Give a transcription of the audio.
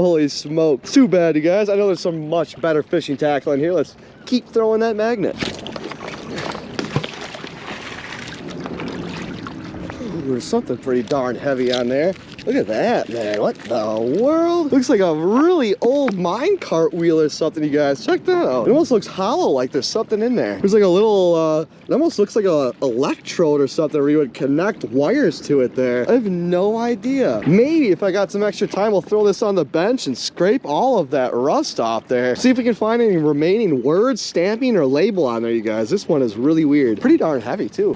Holy smoke. Too bad, you guys. I know there's some much better fishing tackle in here. Let's keep throwing that magnet. Ooh, there's something pretty darn heavy on there. Look at that, man. What the world? Looks like a really old mine cart wheel or something, you guys. Check that out. It almost looks hollow, like there's something in there. There's like a little, it almost looks like a electrode or something where you would connect wires to it there. I have no idea. Maybe if I got some extra time, we'll throw this on the bench and scrape all of that rust off there. See if we can find any remaining words, stamping, or label on there, you guys. This one is really weird. Pretty darn heavy, too.